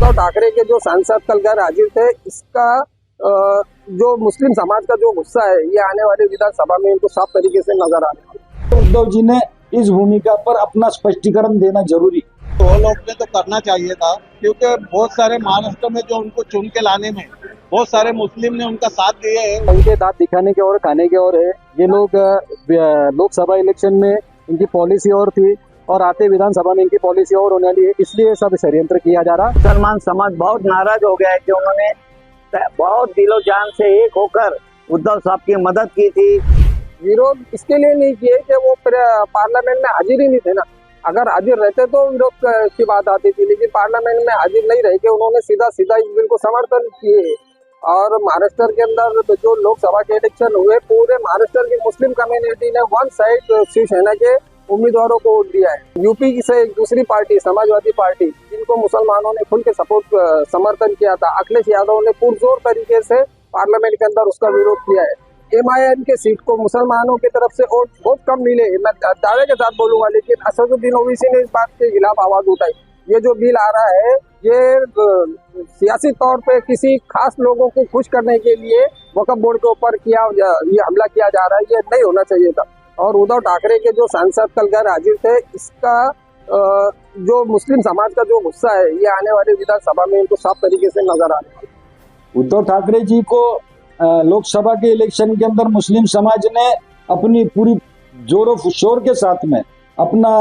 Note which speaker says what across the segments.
Speaker 1: उद्धव ठाकरे के जो सांसद कल गैर हाजिर थे, इसका जो मुस्लिम समाज का जो गुस्सा है, ये आने वाली विधानसभा में इनको साफ तरीके से नजर आ रहा है।
Speaker 2: उद्धव जी ने इस भूमिका पर अपना स्पष्टीकरण देना जरूरी।
Speaker 3: वो लोग ने तो करना चाहिए था, क्योंकि बहुत सारे महाराष्ट्र में जो उनको चुन के लाने में बहुत सारे मुस्लिम ने उनका साथ दिए है।
Speaker 4: इनके दांत दिखाने के और खाने के और है। ये लोग लोकसभा इलेक्शन में इनकी पॉलिसी और थी और आते विधानसभा में इनकी पॉलिसी और होने वाली है, इसलिए सब षड्यंत्र किया जा रहा।
Speaker 5: मुसलमान समाज बहुत नाराज हो गया है कि उन्होंने बहुत दिलो जान से एक होकर उद्धव साहब की मदद की थी।
Speaker 1: विरोध इसके लिए नहीं किए कि वो पार्लियामेंट में हाजिर ही नहीं थे ना। अगर हाजिर रहते तो विरोध की बात आती थी, लेकिन पार्लियामेंट में हाजिर नहीं रह के उन्होंने सीधा सीधा इस बिल को समर्थन किए। और महाराष्ट्र के अंदर जो लोकसभा के इलेक्शन हुए, पूरे महाराष्ट्र की मुस्लिम कम्युनिटी ने वन साइड शिवसेना के उम्मीदवारों को वोट दिया है। यूपी से एक दूसरी पार्टी समाजवादी पार्टी, जिनको मुसलमानों ने खुल के समर्थन किया था, अखिलेश यादव ने पुरजोर तरीके से पार्लियामेंट के अंदर उसका विरोध किया है। MIM के सीट को मुसलमानों की तरफ से वोट बहुत कम मिले, मैं दावे के साथ बोलूंगा, लेकिन असदुद्दीन ओवैसी ने इस बात के खिलाफ आवाज उठाई। ये जो बिल आ रहा है, ये सियासी तौर पे किसी खास लोगों को खुश करने के लिए वक्फ बोर्ड के ऊपर ये हमला किया जा रहा है। ये नहीं होना चाहिए था। और उद्धव ठाकरे के जो सांसद कल गैर हाजिर थे, इसका जो मुस्लिम समाज का जो गुस्सा है, ये आने वाली विधानसभा में इनको साफ तरीके से नजर आ रहा है।
Speaker 2: उद्धव ठाकरे जी को लोकसभा के इलेक्शन के अंदर मुस्लिम समाज ने अपनी पूरी जोरों शोर के साथ में अपना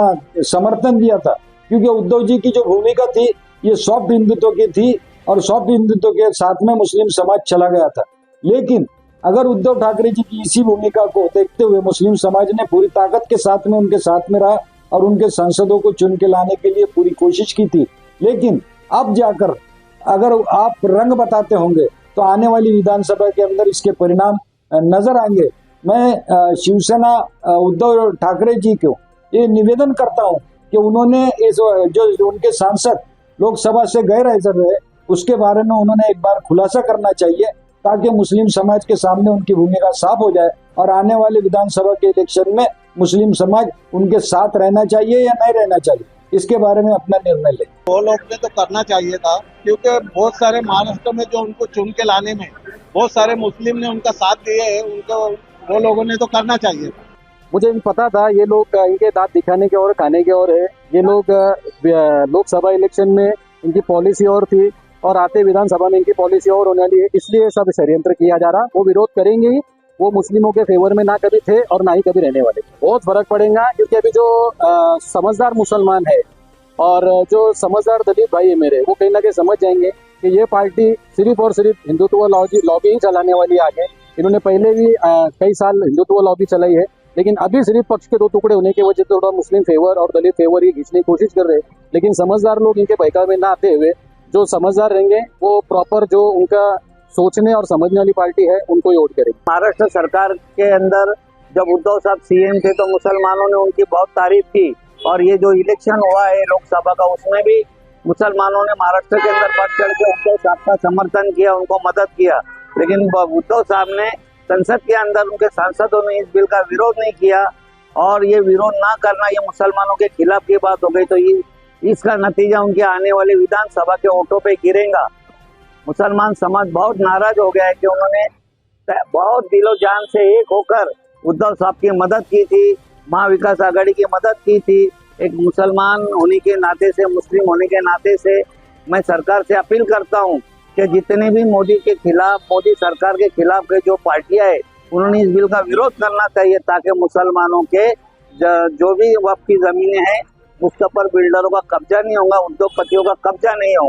Speaker 2: समर्थन दिया था, क्योंकि उद्धव जी की जो भूमिका थी ये सॉफ्ट हिंदुत्व की थी और सॉफ्ट हिंदुत्व के साथ में मुस्लिम समाज चला गया था। लेकिन अगर उद्धव ठाकरे जी की इसी भूमिका को देखते हुए मुस्लिम समाज ने पूरी ताकत के साथ में उनके साथ में रहा और उनके सांसदों को चुन के लाने के लिए पूरी कोशिश की थी, लेकिन अब जाकर अगर आप रंग बताते होंगे तो आने वाली विधानसभा के अंदर इसके परिणाम नजर आएंगे। मैं शिवसेना उद्धव ठाकरे जी को ये निवेदन करता हूं कि उन्होंने जो उनके सांसद लोकसभा से गैर हाजिर रहे, उसके बारे में उन्होंने एक बार खुलासा करना चाहिए, ताकि मुस्लिम समाज के सामने उनकी भूमिका साफ हो जाए और आने वाले विधानसभा के इलेक्शन में मुस्लिम समाज उनके साथ रहना चाहिए या नहीं रहना चाहिए, इसके बारे में अपना निर्णय ले।
Speaker 3: वो लोग ने तो करना चाहिए था, क्योंकि बहुत सारे महाराष्ट्र में जो उनको चुन के लाने में बहुत सारे मुस्लिम ने उनका साथ दिए है। उनको वो लोगों ने तो करना चाहिए।
Speaker 4: मुझे पता था ये लोग इनके दांत दिखाने के और खाने के और है। ये लोग लोकसभा इलेक्शन में इनकी पॉलिसी और थी और आते विधानसभा में इनकी पॉलिसी और होने वाली है, इसलिए सब षड्यंत्र किया जा रहा। वो विरोध करेंगे ही, वो मुस्लिमों के फेवर में ना कभी थे और ना ही कभी रहने वाले। बहुत फर्क पड़ेगा, क्योंकि अभी जो समझदार मुसलमान है और जो समझदार दलित भाई है मेरे, वो कहीं ना कहीं समझ जाएंगे कि ये पार्टी सिर्फ और सिर्फ हिंदुत्व लॉबी ही चलाने वाली है आगे। इन्होंने पहले भी कई साल हिंदुत्व लॉबी चलाई है, लेकिन अभी सिर्फ पक्ष के दो टुकड़े होने की वजह से थोड़ा मुस्लिम फेवर और दलित फेवर ही खींचने की कोशिश कर रहे हैं। लेकिन समझदार लोग इनके बहकावे में ना आते हुए, जो समझदार रहेंगे वो प्रॉपर जो उनका सोचने और समझने वाली पार्टी है, उनको ही वोट करेंगे।
Speaker 5: महाराष्ट्र सरकार के अंदर जब उद्धव साहब CM थे तो मुसलमानों ने उनकी बहुत तारीफ की, और ये जो इलेक्शन हुआ है लोकसभा का, उसमें भी मुसलमानों ने महाराष्ट्र के अंदर बढ़ चढ़ के उद्धव साहब का समर्थन किया, उनको मदद किया। लेकिन उद्धव साहब ने संसद के अंदर उनके सांसदों ने इस बिल का विरोध नहीं किया, और ये विरोध ना करना ये मुसलमानों के खिलाफ की बात हो गई। तो इसका नतीजा उनके आने वाले विधानसभा के वोटों पे गिरेगा। मुसलमान समाज बहुत नाराज हो गया है कि उन्होंने बहुत दिलो जान से एक होकर उद्धव साहब की मदद की थी, महाविकास आघाड़ी की मदद की थी। एक मुसलमान होने के नाते से, मुस्लिम होने के नाते से मैं सरकार से अपील करता हूं कि जितने भी मोदी के खिलाफ, मोदी सरकार के खिलाफ के जो पार्टियां है, उन्होंने इस बिल का विरोध करना चाहिए, ताकि मुसलमानों के जो भी वक्फ की जमीनें हैं उसके ऊपर बिल्डरों का कब्जा नहीं होगा, उद्योगपतियों का कब्जा नहीं होगा।